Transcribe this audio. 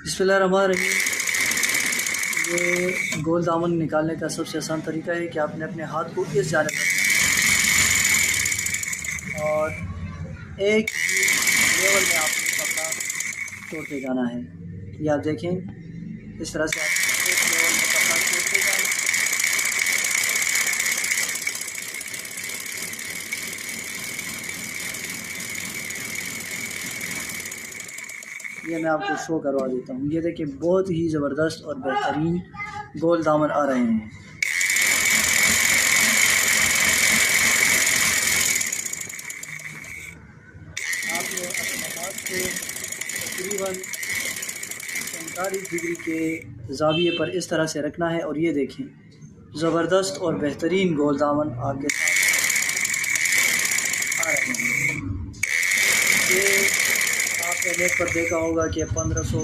बिस्मिल्लाहिर्रहमानिर्रहीम। ये गोल दामन निकालने का सबसे आसान तरीका है कि आपने अपने हाथ को इस जानिब रखना है और एक ही लेवल में आपने कपड़ा छोड़ते जाना है। ये आप देखें, इस तरह से आप एक लेवल में कपड़ा छोड़ते जाएं। ये मैं आपको शो करवा देता हूँ। ये देखिए, बहुत ही ज़बरदस्त और बेहतरीन गोल दामन आ रहे हैं। आपने अपने हाथ को तकरीबन 45 डिग्री के ज़ाविये पर इस तरह से रखना है और ये देखें, ज़बरदस्त और बेहतरीन गोल दामन आपके सामने आ रहे हैं। ये आपने नेट पर देखा होगा कि 1500